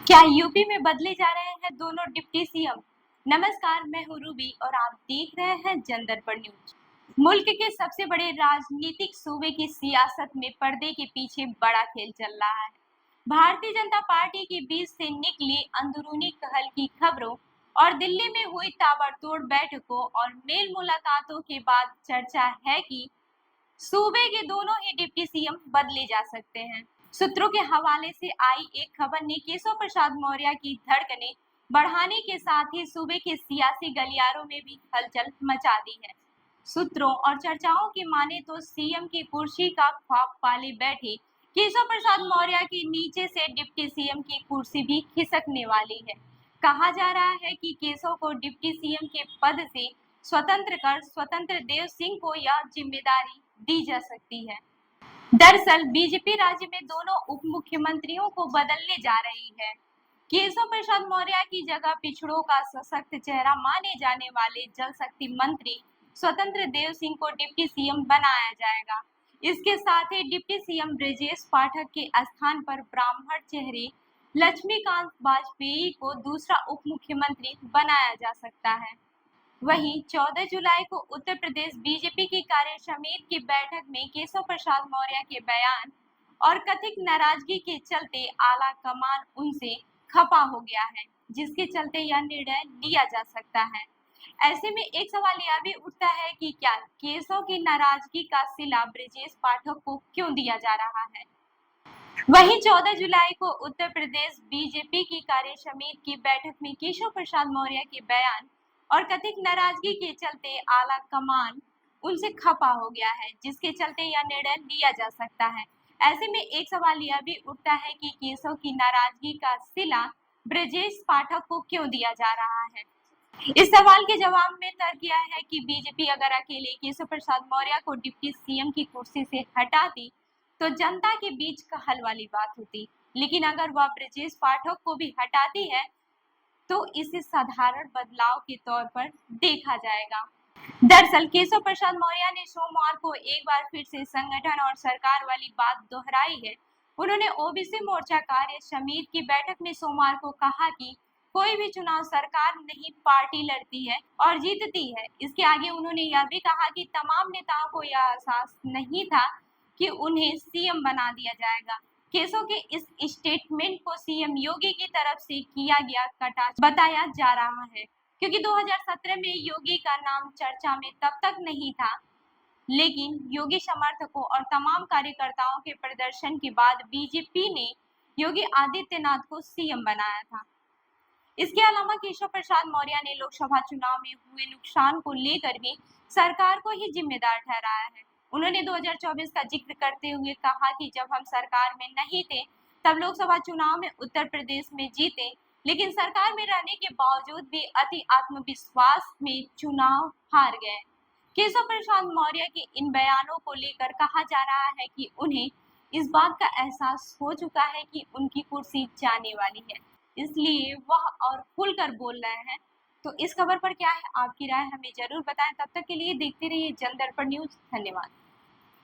क्या यूपी में बदले जा रहे हैं दोनों डिप्टी सीएम? नमस्कार, मैं हूँ रूबी और आप देख रहे हैं जनदर्पण न्यूज। मुल्क के सबसे बड़े राजनीतिक सूबे की सियासत में पर्दे के पीछे बड़ा खेल चल रहा है। भारतीय जनता पार्टी के बीच से निकली अंदरूनी कहल की खबरों और दिल्ली में हुई ताबड़तोड़ बैठकों और मेल मुलाकातों के बाद चर्चा है कि सूबे के दोनों ही डिप्टी सीएम बदले जा सकते हैं। सूत्रों के हवाले से आई एक खबर ने केशव प्रसाद मौर्य की धड़कनें बढ़ाने के साथ ही सूबे के सियासी गलियारों में भी हलचल मचा दी है। सूत्रों और चर्चाओं की माने तो सीएम की कुर्सी का ख्वाब पाले बैठे केशव प्रसाद मौर्य के नीचे से डिप्टी सीएम की कुर्सी भी खिसकने वाली है। कहा जा रहा है कि केशव को डिप्टी सीएम के पद से स्वतंत्र कर स्वतंत्र देव सिंह को यह जिम्मेदारी दी जा सकती है। दरअसल बीजेपी राज्य में दोनों उप मुख्यमंत्रियों को बदलने जा रही है। केशव प्रसाद मौर्य की जगह पिछड़ों का सशक्त चेहरा माने जाने वाले जल शक्ति मंत्री स्वतंत्र देव सिंह को डिप्टी सीएम बनाया जाएगा। इसके साथ ही डिप्टी सीएम ब्रजेश पाठक के स्थान पर ब्राह्मण चेहरे लक्ष्मीकांत वाजपेयी को दूसरा उप मुख्यमंत्री बनाया जा सकता है। वहीं 14 जुलाई को उत्तर प्रदेश बीजेपी की कार्य समिति की बैठक में केशव प्रसाद मौर्य के बयान और कथित नाराजगी के चलते आला कमान उनसे खफा हो गया है, जिसके चलते यह निर्णय लिया जा सकता है। ऐसे में एक सवाल यह भी उठता है कि क्या केशव की नाराजगी का सिला ब्रजेश पाठक को क्यों दिया जा रहा है। वहीं 14 जुलाई को उत्तर प्रदेश बीजेपी की कार्य समिति की बैठक में केशव प्रसाद मौर्य के बयान और कथित नाराजगी के चलते आला कमान उनसे खफा हो गया है, जिसके चलते यह निर्णय लिया जा सकता है। ऐसे में एक सवाल यह भी उठता है कि केशव की नाराजगी का सिला ब्रजेश पाठक को क्यों दिया जा रहा है। इस सवाल के जवाब में तर्क यह है कि बीजेपी अगर अकेले केशव प्रसाद मौर्य को डिप्टी सीएम की कुर्सी से हटाती तो जनता के बीच कहल वाली बात होती, लेकिन अगर वह ब्रजेश पाठक को भी हटाती है तो इसे साधारण बदलाव के तौर पर देखा जाएगा। दरअसल केशव प्रसाद मौर्य ने सोमवार को एक बार फिर से संगठन और सरकार वाली बात दोहराई है। उन्होंने ओबीसी मोर्चा कार्य समिति की बैठक में सोमवार को कहा कि कोई भी चुनाव सरकार नहीं पार्टी लड़ती है और जीतती है। इसके आगे उन्होंने यह भी कहा कि तमाम नेताओं को यह एहसास नहीं था कि उन्हें सीएम बना दिया जाएगा। केशव के इस स्टेटमेंट को सीएम योगी की तरफ से किया गया कटाक्ष बताया जा रहा है, क्योंकि 2017 में योगी का नाम चर्चा में तब तक नहीं था, लेकिन योगी समर्थकों और तमाम कार्यकर्ताओं के प्रदर्शन के बाद बीजेपी ने योगी आदित्यनाथ को सीएम बनाया था। इसके अलावा केशव प्रसाद मौर्य ने लोकसभा चुनाव में हुए नुकसान को लेकर भी सरकार को ही जिम्मेदार ठहराया है। उन्होंने 2024 का जिक्र करते हुए कहा कि जब हम सरकार में नहीं थे तब लोकसभा चुनाव में उत्तर प्रदेश में जीते, लेकिन सरकार में रहने के बावजूद भी अति आत्मविश्वास में चुनाव हार गए। केशव प्रसाद मौर्य के इन बयानों को लेकर कहा जा रहा है कि उन्हें इस बात का एहसास हो चुका है कि उनकी कुर्सी जाने वाली है, इसलिए वह और खुलकर बोल रहे हैं। तो इस खबर पर क्या है आपकी राय, हमें जरूर बताएं। तब तक के लिए देखते रहिए जनदर्पण न्यूज। धन्यवाद।